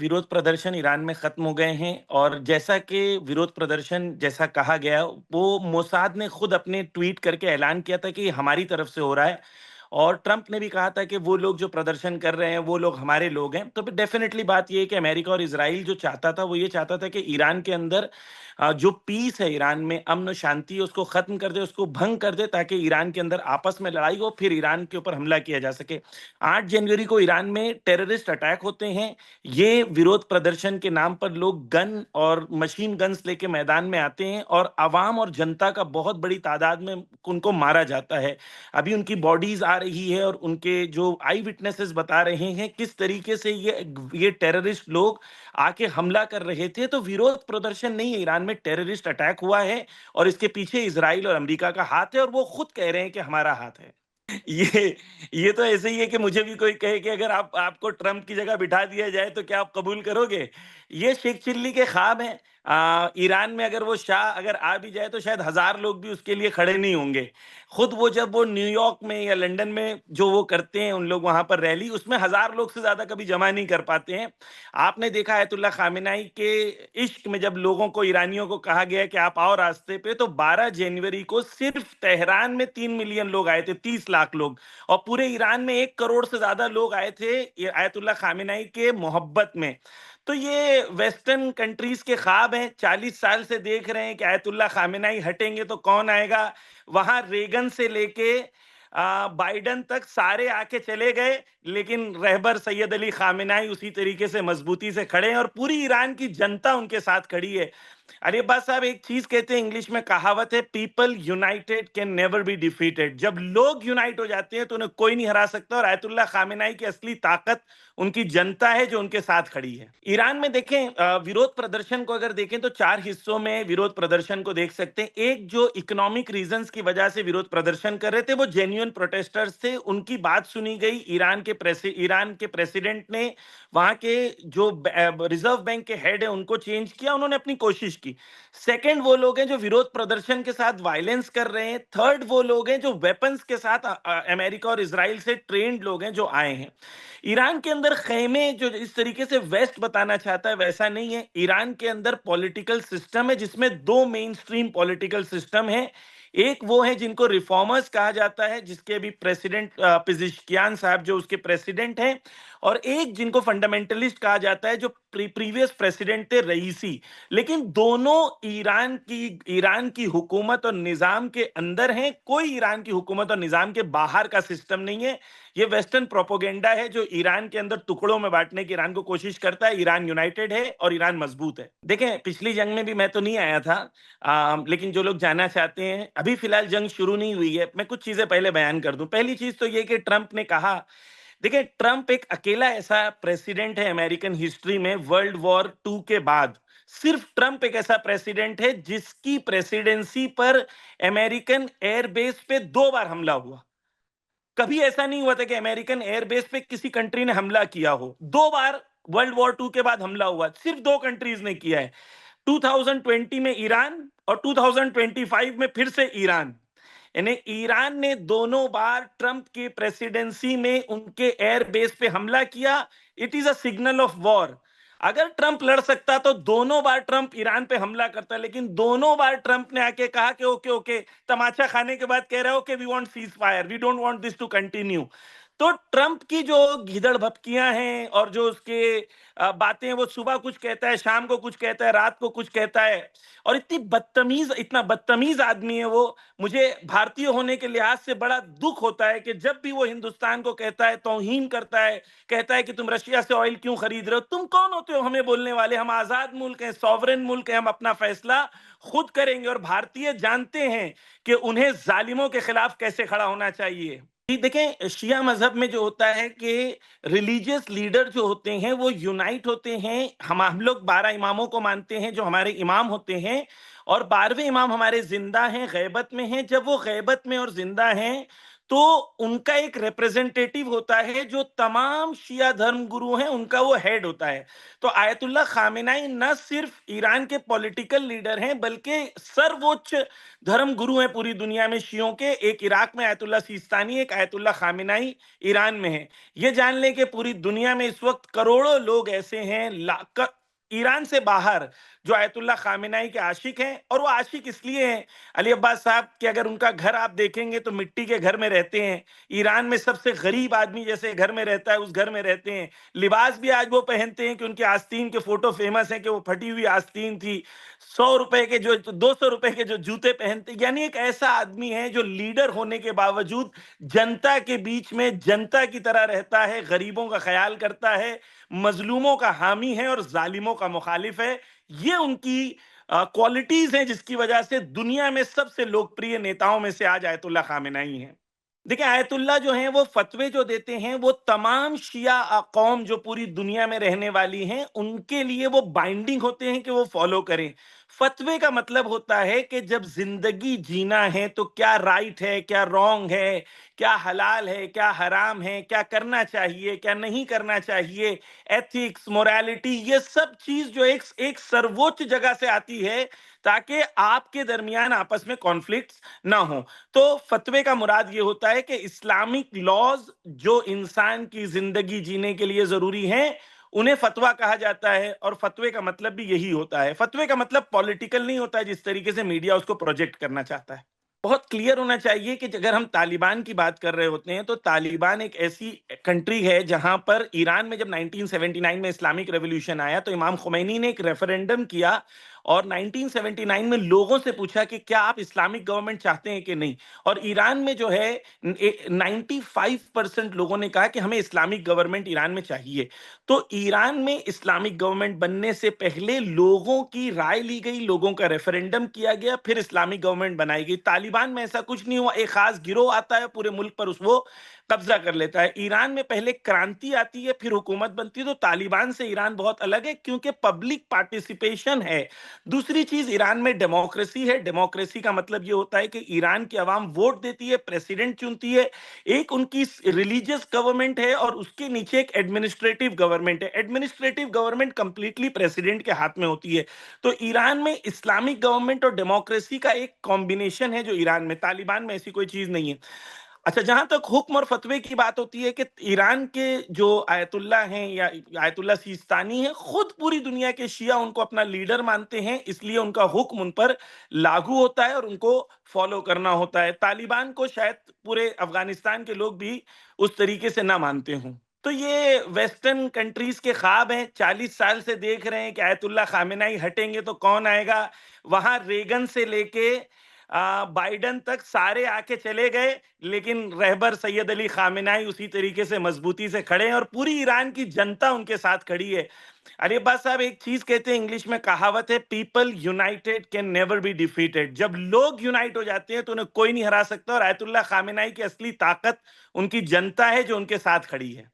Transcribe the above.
विरोध प्रदर्शन ईरान में खत्म हो गए हैं और जैसा कि विरोध प्रदर्शन जैसा कहा गया, वो मोसाद ने खुद अपने ट्वीट करके ऐलान किया था कि हमारी तरफ से हो रहा है। और ट्रंप ने भी कहा था कि वो लोग जो प्रदर्शन कर रहे हैं वो लोग हमारे लोग हैं। तो फिर डेफिनेटली बात ये है कि अमेरिका और इसराइल जो चाहता था वो ये चाहता था कि ईरान के अंदर जो पीस है, ईरान में अमन और शांति है, उसको खत्म कर दे, उसको भंग कर दे, ताकि ईरान के अंदर आपस में लड़ाई हो, फिर ईरान के ऊपर हमला किया जा सके। 8 जनवरी को ईरान में टेररिस्ट अटैक होते हैं। ये विरोध प्रदर्शन के नाम पर लोग गन और मशीन गन्स लेके मैदान में आते हैं और अवाम और जनता का बहुत बड़ी तादाद में उनको मारा जाता है। अभी उनकी बॉडीज आ रही है और उनके जो आई विटनेसेस बता रहे हैं किस तरीके से ये टेररिस्ट लोग आके हमला कर रहे थे। तो विरोध प्रदर्शन नहीं है, ईरान में टेररिस्ट अटैक हुआ है और इसके पीछे इजराइल और अमेरिका का हाथ है और वो खुद कह रहे हैं कि हमारा हाथ है। ये ये तो ऐसे ही है कि मुझे भी कोई कहे कि अगर आपको ट्रम्प की जगह बिठा दिया जाए तो क्या आप कबूल करोगे? ये शेख चिल्ली के ख्वाब हैं। ईरान में अगर वो शाह अगर आ भी जाए तो शायद 1000 लोग भी उसके लिए खड़े नहीं होंगे। खुद वो जब वो न्यूयॉर्क में या लंदन में जो वो करते हैं उन लोग वहां पर रैली, उसमें 1000 लोग से ज्यादा कभी जमा नहीं कर पाते हैं। आपने देखा आयतुल्लाह खामेनाई के इश्क में जब लोगों को, ईरानियों को कहा गया कि आप आओ रास्ते पे, तो 12 जनवरी को सिर्फ तेहरान में 3 मिलियन लोग आए थे, 30 लाख लोग। और पूरे ईरान में 1 करोड़ से ज्यादा लोग आए थे ये आयतुल्लाह खामेनाई के मोहब्बत में। तो ये वेस्टर्न कंट्रीज के ख्वाब हैं। 40 साल से देख रहे हैं कि आयतुल्लाह खामेनाई हटेंगे तो कौन आएगा। वहां रेगन से लेके बाइडन तक सारे आके चले गए, लेकिन रहबर सैयद अली खामेनाई उसी तरीके से मजबूती से खड़े हैं और पूरी ईरान की जनता उनके साथ खड़ी है। अरे बस साहब, एक चीज कहते हैं, इंग्लिश में कहावत है, people United can never be defeated. जब लोग यूनाइट हो जाते हैं तो उन्हें कोई नहीं हरा सकता। और आयतुल्लाह खामेनाई की असली ताकत उनकी जनता है जो उनके साथ खड़ी है। ईरान में देखें, विरोध प्रदर्शन को अगर देखें तो 4 हिस्सों में विरोध प्रदर्शन को देख सकते हैं। एक जो इकोनॉमिक रीजंस की वजह से विरोध प्रदर्शन कर रहे थे वो जेन्युइन प्रोटेस्टर्स थे, उनकी बात सुनी गई। ईरान के प्रेसिडेंट ने वहां के जो रिजर्व बैंक के हेड है उनको चेंज किया, उन्होंने अपनी कोशिश की। सेकंड वो लोग हैं जो विरोध प्रदर्शन के साथ वायलेंस कर रहे हैं। थर्ड वो लोग हैं जो वेपन्स के साथ अमेरिका और इसराइल से ट्रेंड लोग हैं जो आए हैं। ईरान के अंदर खेमे जो इस तरीके से वेस्ट बताना चाहता है वैसा नहीं है। ईरान के अंदर पॉलिटिकल सिस्टम है जिसमें 2 मेन स्ट्रीम पॉलिटिकल सिस्टम है। एक वो है जिनको रिफॉर्मर्स कहा जाता है, जिसके अभी प्रेसिडेंट पिज़िशकियान साहब जो उसके प्रेसिडेंट हैं, और एक जिनको फंडामेंटलिस्ट कहा जाता है जो प्रीवियस प्रेसिडेंट थे, रईसी। लेकिन दोनों ईरान की हुकूमत और निजाम के अंदर हैं, कोई ईरान की हुकूमत और निजाम के बाहर का सिस्टम नहीं है। ये वेस्टर्न प्रोपोगेंडा है जो ईरान के अंदर टुकड़ों में बांटने की ईरान को कोशिश करता है। ईरान यूनाइटेड है और ईरान मजबूत है। देखें, पिछली जंग में भी मैं तो नहीं आया था, लेकिन जो लोग जाना चाहते हैं, अभी फिलहाल जंग शुरू नहीं हुई है, मैं कुछ चीजें पहले बयान कर दूं। पहली चीज तो ये कि ट्रंप ने कहा, देखिए ट्रंप एक अकेला ऐसा प्रेसिडेंट है अमेरिकन हिस्ट्री में, वर्ल्ड वॉर 2 के बाद सिर्फ ट्रंप एक ऐसा प्रेसिडेंट है जिसकी प्रेसिडेंसी पर अमेरिकन एयरबेस पे 2 बार हमला हुआ। कभी ऐसा नहीं हुआ था कि अमेरिकन एयरबेस पे किसी कंट्री ने हमला किया हो। 2 बार वर्ल्ड वॉर 2 के बाद हमला हुआ, सिर्फ 2 कंट्रीज ने किया है। 2020 में ईरान और 2025 में फिर से ईरान। यानी ईरान ने दोनों बार ट्रंप की प्रेसिडेंसी में उनके एयर बेस पे हमला किया। It is a signal of war. अगर ट्रंप लड़ सकता तो दोनों बार ट्रंप ईरान पे हमला करता, लेकिन दोनों बार ट्रंप ने आके कहा कि ओके ओके, तमाचा खाने के बाद कह रहा हो कि we want ceasefire, we don't want this to continue. तो ट्रंप की जो गीदड़ भपकियां हैं और जो उसके बातें, वो सुबह कुछ कहता है, शाम को कुछ कहता है, रात को कुछ कहता है, और इतना बदतमीज आदमी है वो। मुझे भारतीय होने के लिहाज से बड़ा दुख होता है कि जब भी वो हिंदुस्तान को कहता है, तौहीन करता है, कहता है कि तुम रशिया से ऑयल क्यों खरीद रहे हो, तुम कौन होते हो हमें बोलने वाले? हम आजाद मुल्क हैं, सॉवरेन मुल्क है, हम अपना फैसला खुद करेंगे। और भारतीय जानते हैं कि उन्हें जालिमों के खिलाफ कैसे खड़ा होना चाहिए। देखें, शिया मजहब में जो होता है कि रिलीजियस लीडर जो होते हैं वो यूनाइट होते हैं। हम लोग 12 इमामों को मानते हैं जो हमारे इमाम होते हैं, और 12वें इमाम हमारे जिंदा हैं, गैबत में हैं। जब वो गैबत में और जिंदा हैं تو ان کا ایک ریپرزینٹیٹو ہوتا ہے جو تمام شیعہ دھرم گرو ہیں ان کا وہ ہیڈ ہوتا ہے. تو آیت اللہ خامنہئی نہ صرف ایران کے پولیٹیکل لیڈر ہیں بلکہ سرووچ دھرم گرو ہیں پوری دنیا میں شیعوں کے. ایک عراق میں آیت اللہ سیستانی، ایک آیت اللہ خامنہئی ایران میں ہے. یہ جان لیں کہ پوری دنیا میں اس وقت کروڑوں لوگ ایسے ہیں ایران سے باہر جو آیت اللہ خامنہئی کے عاشق ہیں. اور وہ عاشق اس لیے ہیں، علی عباس صاحب، کہ اگر ان کا گھر آپ دیکھیں گے تو مٹی کے گھر میں رہتے ہیں. ایران میں سب سے غریب آدمی جیسے گھر میں رہتا ہے اس گھر میں رہتے ہیں. لباس بھی آج وہ پہنتے ہیں کہ ان کے آستین کے فوٹو فیمس ہیں کہ وہ پھٹی ہوئی آستین تھی. 100 روپے کے جو 200 روپے کے جو جوتے پہنتے، یعنی ایک ایسا آدمی ہے جو لیڈر ہونے کے باوجود جنتا کے بیچ میں جنتا کی طرح رہتا ہے، غریبوں کا خیال کرتا ہے، مظلوموں کا حامی ہے اور ظالموں کا مخالف ہے. یہ ان کی کوالٹیز ہیں جس کی وجہ سے دنیا میں سب سے لوکپریہ نیتاؤں میں سے آج آیت اللہ خامنہئی ہیں. دیکھیں، آیت اللہ جو ہیں وہ فتوے جو دیتے ہیں وہ تمام شیعہ قوم جو پوری دنیا میں رہنے والی ہیں ان کے لیے وہ بائنڈنگ ہوتے ہیں کہ وہ فالو کریں. فتوے کا مطلب ہوتا ہے کہ جب زندگی جینا ہے تو کیا رائٹ ہے، کیا رانگ ہے، کیا حلال ہے، کیا حرام ہے، کیا کرنا چاہیے، کیا نہیں کرنا چاہیے، ایتھکس، موریلٹی، یہ سب چیز جو ایک سرووچ جگہ سے آتی ہے تاکہ آپ کے درمیان آپس میں کانفلکٹس نہ ہوں. تو فتوے کا مراد یہ ہوتا ہے کہ اسلامک لاز جو انسان کی زندگی جینے کے لیے ضروری ہیں انہیں فتویٰ کہا جاتا ہے. اور فتوے کا مطلب بھی یہی ہوتا ہے. فتوے کا مطلب پولیٹیکل نہیں ہوتا ہے جس طریقے سے میڈیا اس کو پروجیکٹ کرنا چاہتا ہے. بہت کلیئر ہونا چاہیے کہ اگر ہم طالبان کی بات کر رہے ہوتے ہیں تو طالبان ایک ایسی کنٹری ہے جہاں پر ایران میں جب 1979 میں اسلامک ریولوشن آیا تو امام خمینی نے ایک ریفرنڈم کیا اور 1979 میں لوگوں سے پوچھا کہ کیا آپ اسلامک گورنمنٹ چاہتے ہیں کہ نہیں. اور ایران میں جو ہے 95% لوگوں نے کہا کہ ہمیں اسلامک گورنمنٹ ایران میں چاہیے. تو ایران میں اسلامک گورنمنٹ بننے سے پہلے لوگوں کی رائے لی گئی، لوگوں کا ریفرنڈم کیا گیا، پھر اسلامک گورنمنٹ بنائی گئی. طالبان میں ایسا کچھ نہیں ہوا. ایک خاص گروہ آتا ہے پورے ملک پر، اس وہ قبضہ کر لیتا ہے. ایران میں پہلے کرانتی آتی ہے پھر حکومت بنتی ہے. تو طالبان سے ایران بہت الگ ہے کیونکہ پبلک پارٹیسپیشن ہے. دوسری چیز، ایران میں ڈیموکریسی ہے. ڈیموکریسی کا مطلب یہ ہوتا ہے کہ ایران کی عوام ووٹ دیتی ہے، پریسیڈنٹ چنتی ہے. ایک ان کی ریلیجیس گورنمنٹ ہے اور اس کے نیچے ایک ایڈمنسٹریٹو گورنمنٹ ہے. ایڈمنسٹریٹو گورنمنٹ کمپلیٹلی پریسیڈنٹ کے ہاتھ میں ہوتی ہے. تو ایران میں اسلامک گورنمنٹ اور ڈیموکریسی کا ایک کمبینیشن ہے جو ایران میں. طالبان میں ایسی کوئی چیز نہیں ہے. اچھا، جہاں تک حکم اور فتوے کی بات ہوتی ہے کہ ایران کے جو آیت اللہ ہیں یا آیت اللہ سیستانی ہیں، خود پوری دنیا کے شیعہ ان کو اپنا لیڈر مانتے ہیں، اس لیے ان کا حکم ان پر لاگو ہوتا ہے اور ان کو فالو کرنا ہوتا ہے. طالبان کو شاید پورے افغانستان کے لوگ بھی اس طریقے سے نہ مانتے ہوں. تو یہ ویسٹرن کنٹریز کے خواب ہیں. 40 سال سے دیکھ رہے ہیں کہ آیت اللہ خامنہئی ہٹیں گے تو کون آئے گا. وہاں ریگن سے لے کے بائیڈن تک سارے آ کے چلے گئے، لیکن رہبر سید علی خامنہئی اسی طریقے سے مضبوطی سے کھڑے ہیں اور پوری ایران کی جنتا ان کے ساتھ کھڑی ہے. علی عباس صاحب ایک چیز کہتے ہیں، انگلش میں کہاوت ہے، people united can never be defeated. جب لوگ یونائٹ ہو جاتے ہیں تو انہیں کوئی نہیں ہرا سکتا. اور آیت اللہ خامنہئی کی اصلی طاقت ان کی جنتا ہے جو ان کے ساتھ کھڑی ہے.